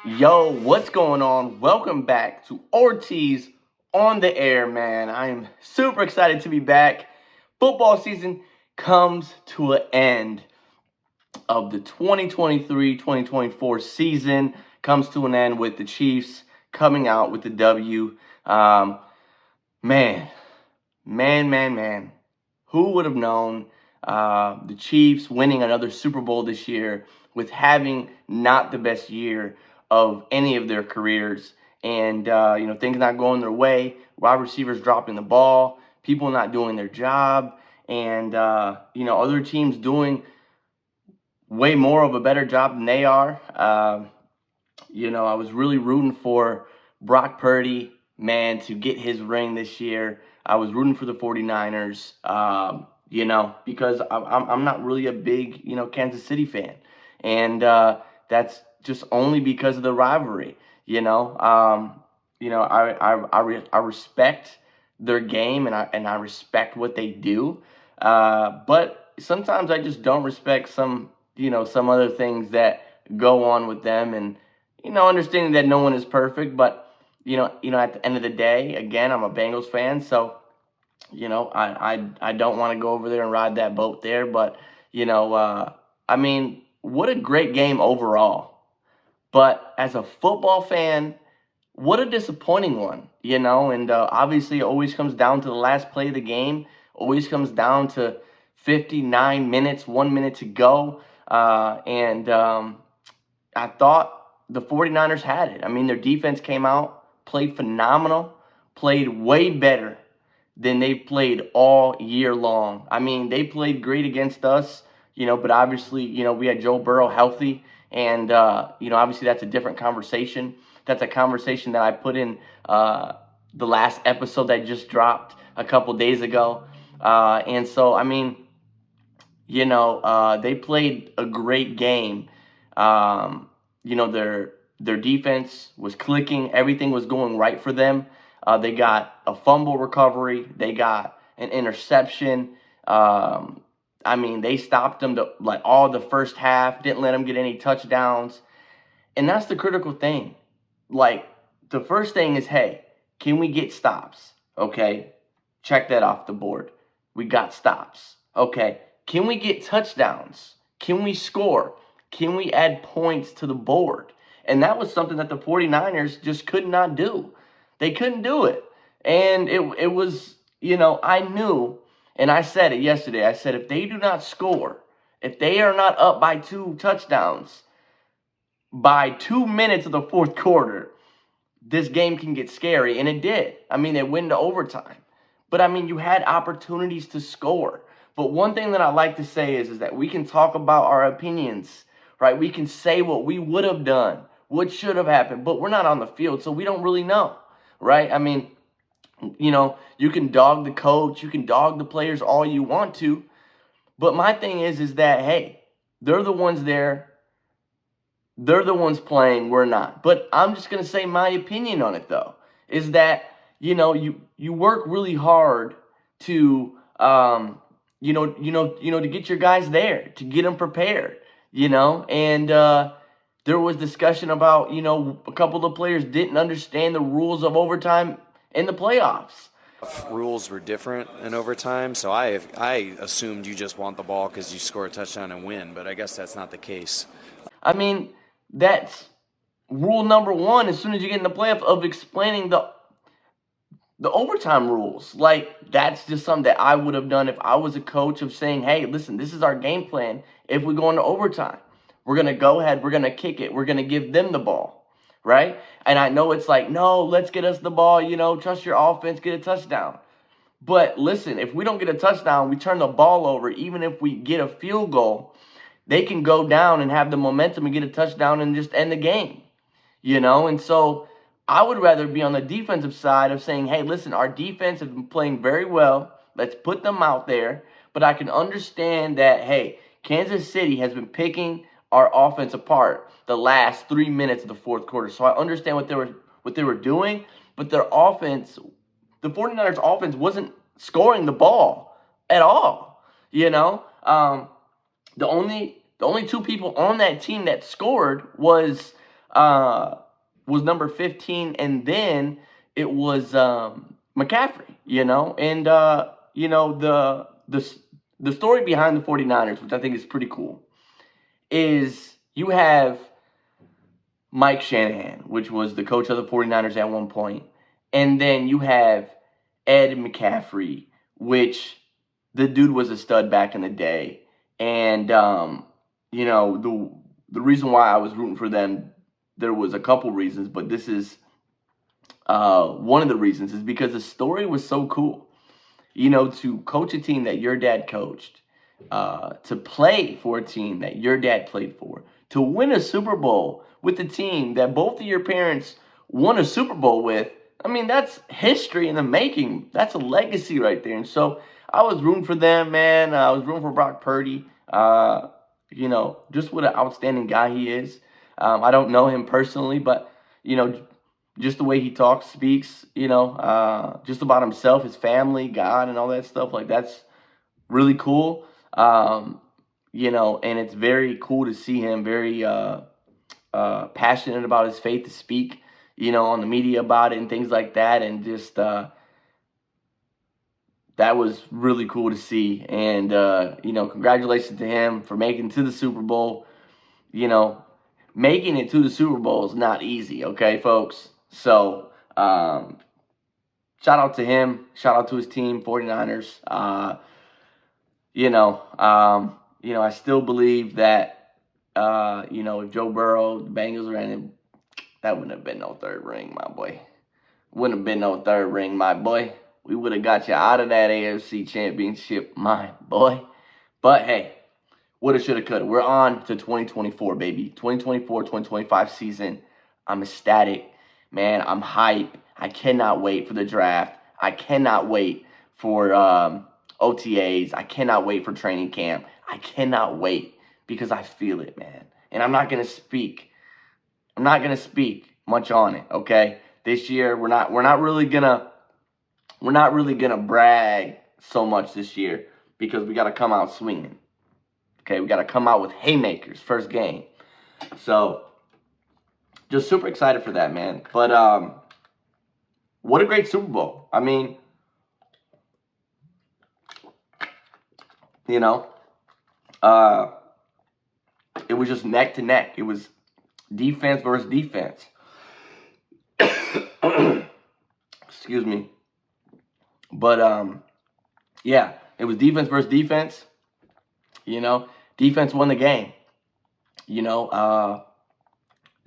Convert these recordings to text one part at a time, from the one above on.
Yo, what's going on? Welcome back to Ortiz on the air, man. I am super excited to be back. Football season comes to an end of the 2023-2024 season. Comes to an end with the Chiefs coming out with the W. Man, man. Who would have known the Chiefs winning another Super Bowl this year with having not the best year of any of their careers, and things not going their way, wide receivers dropping the ball, people not doing their job, and other teams doing way more of a better job than they are. I was really rooting for Brock Purdy, man, to get his ring this year. I was rooting for the 49ers, because I'm not really a big, Kansas City fan. And that's just only because of the rivalry, I respect their game, and I respect what they do. But sometimes I just don't respect some other things that go on with them, and understanding that no one is perfect. But at the end of the day, again, I'm a Bengals fan, so I don't want to go over there and ride that boat there. But what a great game overall. But as a football fan, what a disappointing one, And obviously, it always comes down to the last play of the game. Always comes down to 59 minutes, 1 minute to go. And I thought the 49ers had it. I mean, their defense came out, played phenomenal, played way better than they played all year long. I mean, they played great against us, but obviously, we had Joe Burrow healthy, and, obviously that's a different conversation. That's a conversation that I put in the last episode that just dropped a couple days ago. And so, they played a great game. Their defense was clicking. Everything was going right for them. They got a fumble recovery. They got an interception. They stopped them all the first half. Didn't let them get any touchdowns. And that's the critical thing. The first thing is, hey, can we get stops? Okay, check that off the board. We got stops. Okay, can we get touchdowns? Can we score? Can we add points to the board? And that was something that the 49ers just could not do. They couldn't do it. And it was, I knew, and I said it yesterday. I said, if they do not score, if they are not up by 2 touchdowns by 2 minutes of the fourth quarter, this game can get scary. And it did. They went to overtime. But, you had opportunities to score. But one thing that I like to say is that we can talk about our opinions, right? We can say what we would have done, what should have happened, but we're not on the field, so we don't really know, right? You can dog the coach, you can dog the players all you want to, but my thing is that, hey, they're the ones there, they're the ones playing, we're not. But I'm just going to say my opinion on it, though, is that, you work really hard to, to get your guys there, to get them prepared, and there was discussion about, a couple of players didn't understand the rules of overtime in the playoffs. Rules were different in overtime, so I assumed you just want the ball because you score a touchdown and win, but I guess that's not the case. That's rule number one as soon as you get in the playoff, of explaining the overtime rules. That's just something that I would have done if I was a coach, of saying, hey, listen, this is our game plan. If we go into overtime, we're going to go ahead, we're going to kick it, we're going to give them the ball, right? And I know it's no, let's get us the ball, trust your offense, get a touchdown. But listen, if we don't get a touchdown, we turn the ball over. Even if we get a field goal, they can go down and have the momentum and get a touchdown and just end the game, And so I would rather be on the defensive side of saying, hey, listen, our defense has been playing very well. Let's put them out there. But I can understand that, hey, Kansas City has been picking our offense apart the last 3 minutes of the fourth quarter. So I understand what they were doing, but their offense, the 49ers offense, wasn't scoring the ball at all. The only 2 people on that team that scored was was number 15, and then it was McCaffrey, and the story behind the 49ers, which I think is pretty cool, is you have Mike Shanahan, which was the coach of the 49ers at one point, and then you have Ed McCaffrey, which the dude was a stud back in the day. And the reason why I was rooting for them, there was a couple reasons, but this is one of the reasons, is because the story was so cool. To coach a team that your dad coached, to play for a team that your dad played for, to win a Super Bowl with a team that both of your parents won a Super Bowl with. I mean, that's history in the making. That's a legacy right there. And so I was rooting for them, man. I was rooting for Brock Purdy. Just what an outstanding guy he is. I don't know him personally, but, just the way he talks, speaks, just about himself, his family, God, and all that stuff. Like, that's really cool. And it's very cool to see him very passionate about his faith, to speak, on the media about it and things like that. And just that was really cool to see. And, congratulations to him for making it to the Super Bowl. Making it to the Super Bowl is not easy, okay, folks? So, shout out to him. Shout out to his team, 49ers. I still believe that, if Joe Burrow, the Bengals ran it, that wouldn't have been no third ring, my boy. Wouldn't have been no third ring, my boy. We would have got you out of that AFC championship, my boy. But, hey, woulda, shoulda, coulda. We're on to 2024, baby. 2024, 2025 season. I'm ecstatic, man. I'm hype. I cannot wait for the draft. I cannot wait for OTAs. I cannot wait for training camp. I cannot wait because I feel it, man. And I'm not gonna speak much on it, okay? This year we're not really gonna brag so much this year because we got to come out swinging. Okay, we got to come out with haymakers first game. So just super excited for that, man. But what a great Super Bowl. I mean, it was just neck to neck. It was defense versus defense. Excuse me. But yeah, it was defense versus defense. Defense won the game.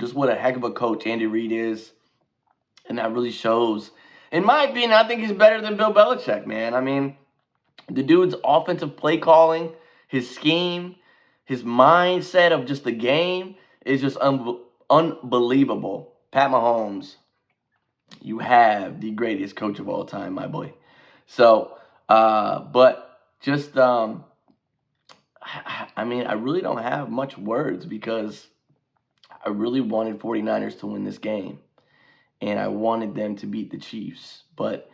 Just what a heck of a coach Andy Reid is. And that really shows. In my opinion, I think he's better than Bill Belichick, man. I mean, the dude's offensive play calling, his scheme, his mindset of just the game is just unbelievable. Pat Mahomes, you have the greatest coach of all time, my boy. So, but just, I really don't have much words because I really wanted 49ers to win this game. And I wanted them to beat the Chiefs. But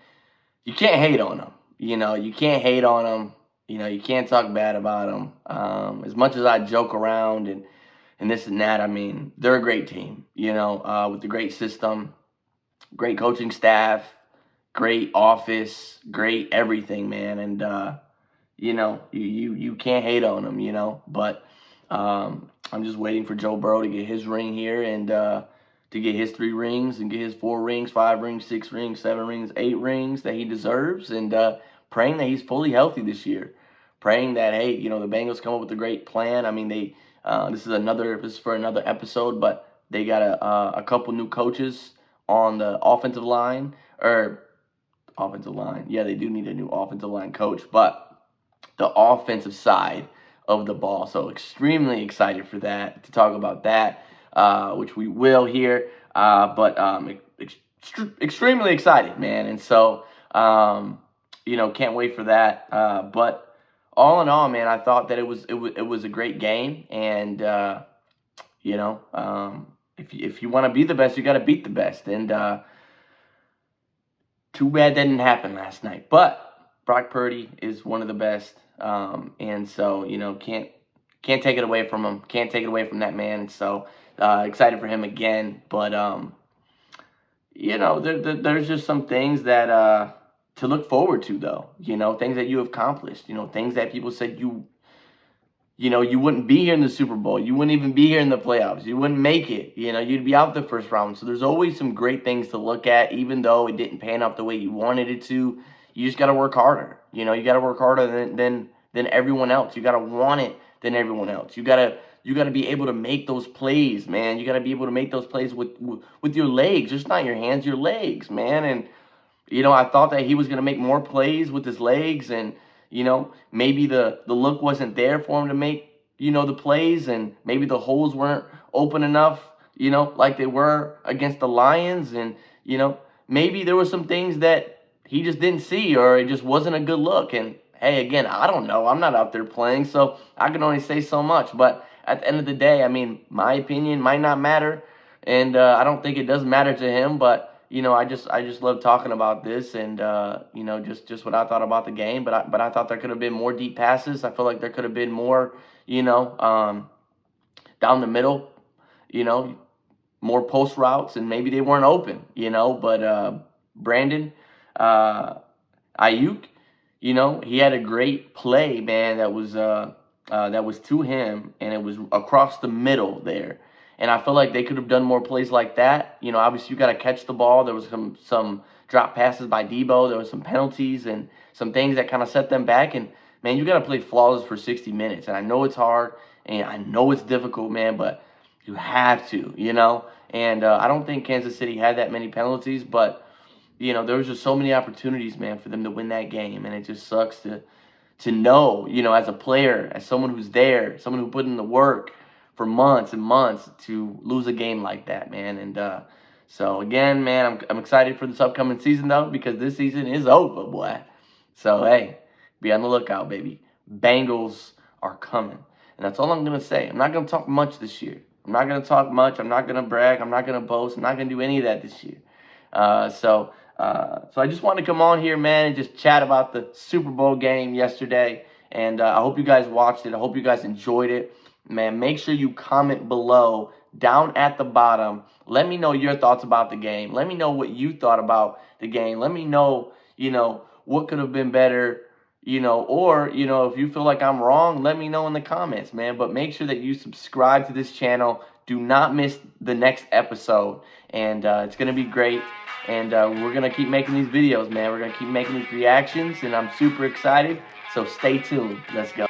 you can't hate on them. You can't hate on them. You can't talk bad about them. As much as I joke around and this and that, I mean, they're a great team, with the great system, great coaching staff, great office, great everything, man. And, you can't hate on them, But I'm just waiting for Joe Burrow to get his ring here and to get his 3 rings and get his 4 rings, 5 rings, 6 rings, 7 rings, 8 rings that he deserves, and praying that he's fully healthy this year. Praying that, hey, the Bengals come up with a great plan. I mean, this is for another episode, but they got a couple new coaches on the offensive line. Yeah, they do need a new offensive line coach, but the offensive side of the ball. So extremely excited for that, to talk about that, which we will here. But extremely excited, man. And so, can't wait for that. But all in all, man, I thought that it was a great game. And, if you want to be the best, you got to beat the best. And too bad that didn't happen last night. But Brock Purdy is one of the best. And so, can't take it away from him. Can't take it away from that man. And so excited for him again. But there's just some things that to look forward to, though. Things that you have accomplished. Things that people said you wouldn't be here in the Super Bowl. You wouldn't even be here in the playoffs. You wouldn't make it. You'd be out the first round. So there's always some great things to look at, even though it didn't pan out the way you wanted it to. You just got to work harder. You got to work harder than everyone else. You got to want it than everyone else. You got to be able to make those plays, man. You got to be able to make those plays with your legs, just not your hands, your legs, man. And I thought that he was going to make more plays with his legs, and maybe the look wasn't there for him to make, the plays, and maybe the holes weren't open enough, like they were against the Lions. And, maybe there were some things that he just didn't see, or it just wasn't a good look. And hey, again, I don't know. I'm not out there playing, so I can only say so much. But at the end of the day, I mean, my opinion might not matter, and I don't think it does matter to him, but I just love talking about this, and just what I thought about the game. But I thought there could have been more deep passes. I feel like there could have been more, down the middle, more post routes, and maybe they weren't open, But Brandon Ayuk, he had a great play, man. That was to him, and it was across the middle there. And I feel like they could have done more plays like that. Obviously you got to catch the ball. There was some drop passes by Debo. There was some penalties and some things that kind of set them back. And, man, you got to play flawless for 60 minutes. And I know it's hard, and I know it's difficult, man, but you have to, And I don't think Kansas City had that many penalties, but, there was just so many opportunities, man, for them to win that game. And it just sucks to know, as a player, as someone who's there, someone who put in the work for months and months, to lose a game like that, man. And so again, man, I'm excited for this upcoming season, though, because this season is over, boy. So hey, be on the lookout, baby. Bengals are coming, and that's all I'm gonna say. I'm not gonna talk much this year. I'm not gonna talk much. I'm not gonna brag. I'm not gonna boast. I'm not gonna do any of that this year. So I just wanted to come on here, man, and just chat about the Super Bowl game yesterday. And I hope you guys watched it. I hope you guys enjoyed it. Man, make sure you comment below, down at the bottom. Let me know your thoughts about the game. Let me know what you thought about the game. Let me know, what could have been better, or, if you feel like I'm wrong, let me know in the comments, man. But make sure that you subscribe to this channel. Do not miss the next episode. And it's going to be great. And we're going to keep making these videos, man. We're going to keep making these reactions, and I'm super excited. So stay tuned. Let's go.